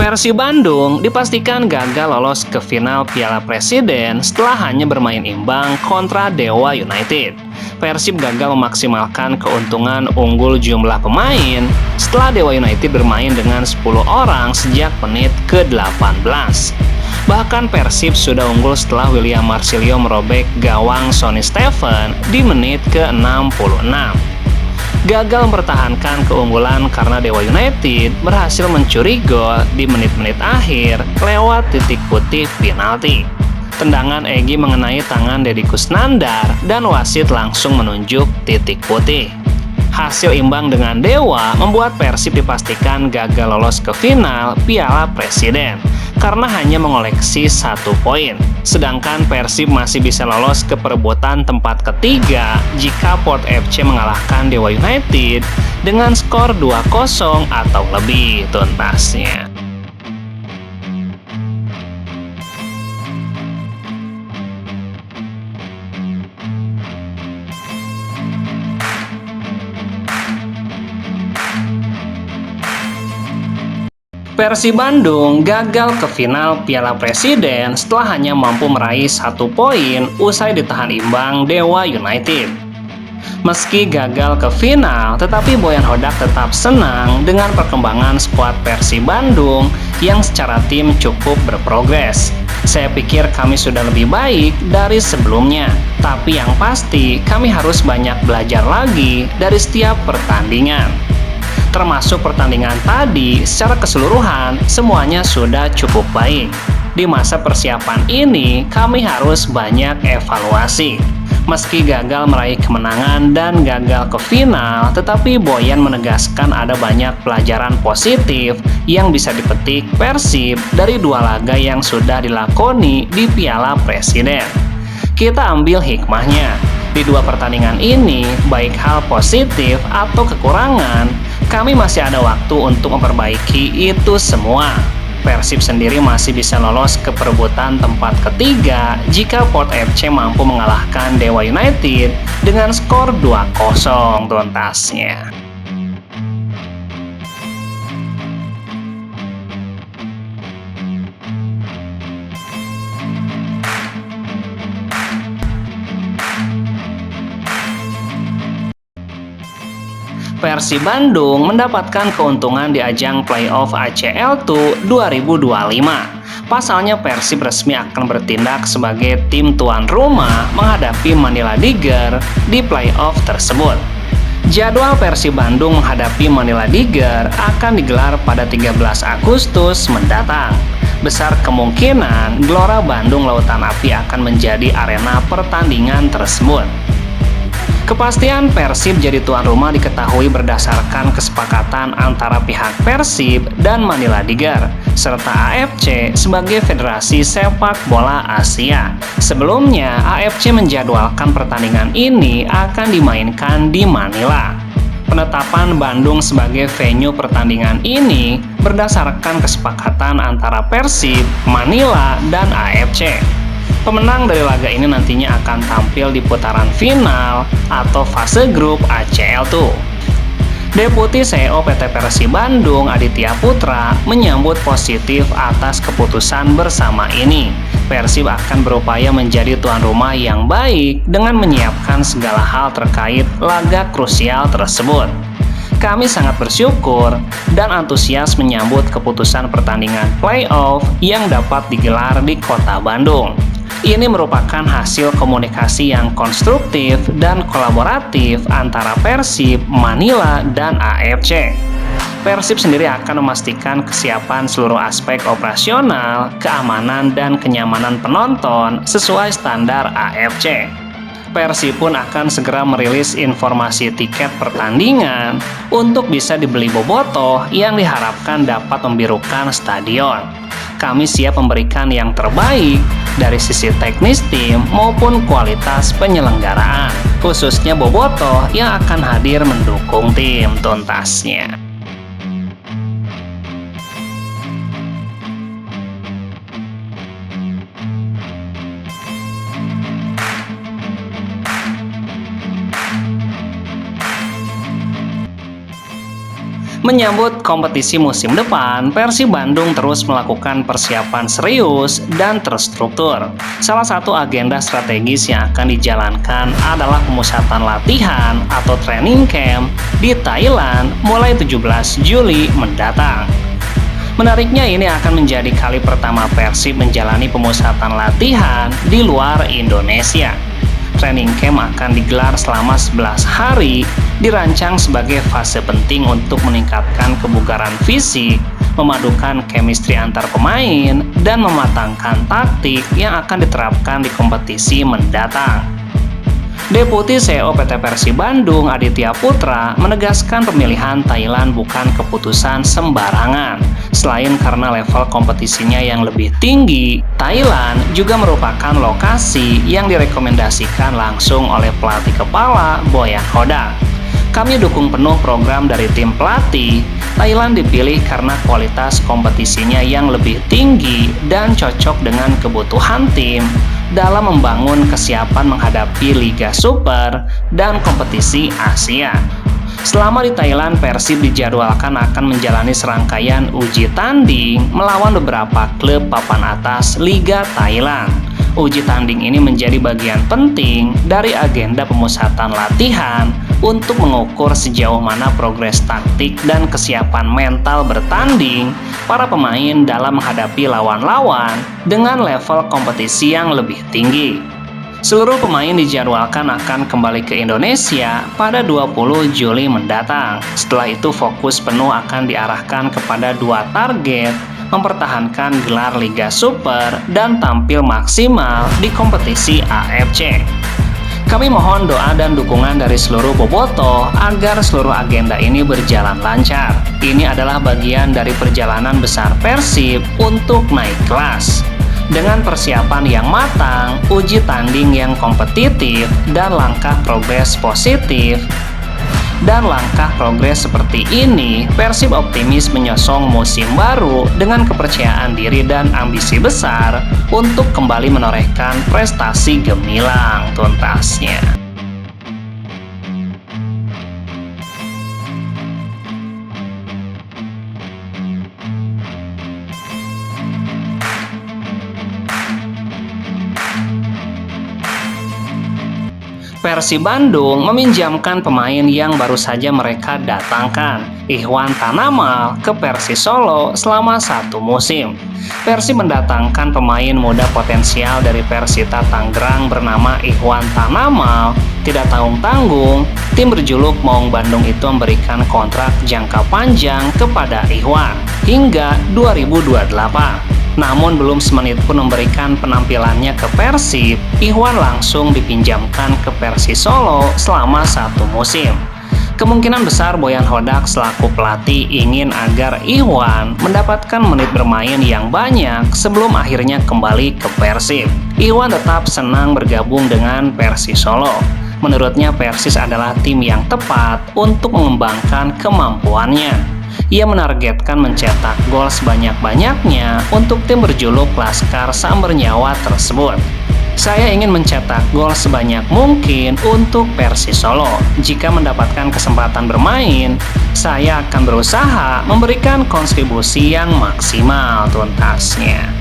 Persib Bandung dipastikan gagal lolos ke final Piala Presiden setelah hanya bermain imbang kontra Dewa United. Persib gagal memaksimalkan keuntungan unggul jumlah pemain setelah Dewa United bermain dengan 10 orang sejak menit ke-18. Bahkan Persib sudah unggul setelah William Marsilio merobek gawang Sonny Stephen di menit ke-66. Gagal mempertahankan keunggulan karena Dewa United berhasil mencuri gol di menit-menit akhir lewat titik putih penalti. Tendangan Egy mengenai tangan Deddy Kusnandar dan wasit langsung menunjuk titik putih. Hasil imbang dengan Dewa membuat Persib dipastikan gagal lolos ke final Piala Presiden karena hanya mengoleksi 1 poin. Sedangkan Persib masih bisa lolos ke perebutan tempat ketiga jika Port FC mengalahkan Dewa United dengan skor 2-0 atau lebih tuntasnya. Persib Bandung gagal ke final Piala Presiden setelah hanya mampu meraih 1 poin usai ditahan imbang Dewa United. Meski gagal ke final, tetapi Boyan Hodak tetap senang dengan perkembangan skuad Persib Bandung yang secara tim cukup berprogres. Saya pikir kami sudah lebih baik dari sebelumnya, tapi yang pasti kami harus banyak belajar lagi dari setiap pertandingan. Termasuk pertandingan tadi, secara keseluruhan semuanya sudah cukup baik. Di masa persiapan ini, kami harus banyak evaluasi. Meski gagal meraih kemenangan dan gagal ke final, tetapi Boyan menegaskan ada banyak pelajaran positif yang bisa dipetik Persib dari 2 laga yang sudah dilakoni di Piala Presiden. Kita ambil hikmahnya. Di 2 pertandingan ini, baik hal positif atau kekurangan, kami masih ada waktu untuk memperbaiki itu semua. Persib sendiri masih bisa lolos ke perebutan tempat ketiga jika Port FC mampu mengalahkan Dewa United dengan skor 2-0 tuntasnya. Persib Bandung mendapatkan keuntungan di ajang playoff ACL II 2025. Pasalnya Persib resmi akan bertindak sebagai tim tuan rumah menghadapi Manila Tiger di playoff tersebut. Jadwal Persib Bandung menghadapi Manila Tiger akan digelar pada 13 Agustus mendatang. Besar kemungkinan Gelora Bandung Lautan Api akan menjadi arena pertandingan tersebut. Kepastian Persib jadi tuan rumah diketahui berdasarkan kesepakatan antara pihak Persib dan Manila Tiger, serta AFC sebagai Federasi Sepak Bola Asia. Sebelumnya, AFC menjadwalkan pertandingan ini akan dimainkan di Manila. Penetapan Bandung sebagai venue pertandingan ini berdasarkan kesepakatan antara Persib, Manila, dan AFC. Pemenang dari laga ini nantinya akan tampil di putaran final atau fase grup ACL II. Deputi CEO PT Persib Bandung Aditya Putra menyambut positif atas keputusan bersama ini. Persib akan berupaya menjadi tuan rumah yang baik dengan menyiapkan segala hal terkait laga krusial tersebut. Kami sangat bersyukur dan antusias menyambut keputusan pertandingan playoff yang dapat digelar di Kota Bandung. Ini merupakan hasil komunikasi yang konstruktif dan kolaboratif antara Persib, Manila, dan AFC. Persib sendiri akan memastikan kesiapan seluruh aspek operasional, keamanan, dan kenyamanan penonton sesuai standar AFC. Persib pun akan segera merilis informasi tiket pertandingan untuk bisa dibeli bobotoh yang diharapkan dapat membirukan stadion. Kami siap memberikan yang terbaik dari sisi teknis tim maupun kualitas penyelenggaraan, khususnya bobotoh yang akan hadir mendukung tim tuntasnya. Menyambut kompetisi musim depan, Persib Bandung terus melakukan persiapan serius dan terstruktur. Salah satu agenda strategis yang akan dijalankan adalah pemusatan latihan atau training camp di Thailand mulai 17 Juli mendatang. Menariknya, ini akan menjadi kali pertama Persib menjalani pemusatan latihan di luar Indonesia. Training camp akan digelar selama 11 hari, dirancang sebagai fase penting untuk meningkatkan kebugaran fisik, memadukan chemistry antar pemain, dan mematangkan taktik yang akan diterapkan di kompetisi mendatang. Deputi CEO PT Persib Bandung, Aditya Putra, menegaskan pemilihan Thailand bukan keputusan sembarangan. Selain karena level kompetisinya yang lebih tinggi, Thailand juga merupakan lokasi yang direkomendasikan langsung oleh pelatih kepala Boyan Hodak. Kami dukung penuh program dari tim pelatih. Thailand dipilih karena kualitas kompetisinya yang lebih tinggi dan cocok dengan kebutuhan tim dalam membangun kesiapan menghadapi Liga Super dan kompetisi Asia. Selama di Thailand, Persib dijadwalkan akan menjalani serangkaian uji tanding melawan beberapa klub papan atas Liga Thailand. Uji tanding ini menjadi bagian penting dari agenda pemusatan latihan untuk mengukur sejauh mana progres taktik dan kesiapan mental bertanding para pemain dalam menghadapi lawan-lawan dengan level kompetisi yang lebih tinggi. Seluruh pemain dijadwalkan akan kembali ke Indonesia pada 20 Juli mendatang. Setelah itu fokus penuh akan diarahkan kepada dua target, mempertahankan gelar Liga Super dan tampil maksimal di kompetisi AFC. Kami mohon doa dan dukungan dari seluruh bobotoh agar seluruh agenda ini berjalan lancar. Ini adalah bagian dari perjalanan besar Persib untuk naik kelas. Dengan persiapan yang matang, uji tanding yang kompetitif, dan langkah progres positif, seperti ini, Persib optimis menyosong musim baru dengan kepercayaan diri dan ambisi besar untuk kembali menorehkan prestasi gemilang tuntasnya. Persib Bandung meminjamkan pemain yang baru saja mereka datangkan, Ikhwan Tanamal, ke Persis Solo selama 1 musim. Persib mendatangkan pemain muda potensial dari Persita Tangerang bernama Ikhwan Tanamal. Tidak tanggung-tanggung, tim berjuluk Maung Bandung itu memberikan kontrak jangka panjang kepada Ikhwan hingga 2028. Namun belum semenit pun memberikan penampilannya ke Persib, Ikhwan langsung dipinjamkan ke Persis Solo selama 1 musim. Kemungkinan besar Boyan Hodak selaku pelatih ingin agar Ikhwan mendapatkan menit bermain yang banyak sebelum akhirnya kembali ke Persib. Ikhwan tetap senang bergabung dengan Persis Solo. Menurutnya Persis adalah tim yang tepat untuk mengembangkan kemampuannya. Ia menargetkan mencetak gol sebanyak-banyaknya untuk tim berjuluk Laskar Samber Nyawa tersebut. Saya ingin mencetak gol sebanyak mungkin untuk Persis Solo. Jika mendapatkan kesempatan bermain, saya akan berusaha memberikan kontribusi yang maksimal tuntasnya.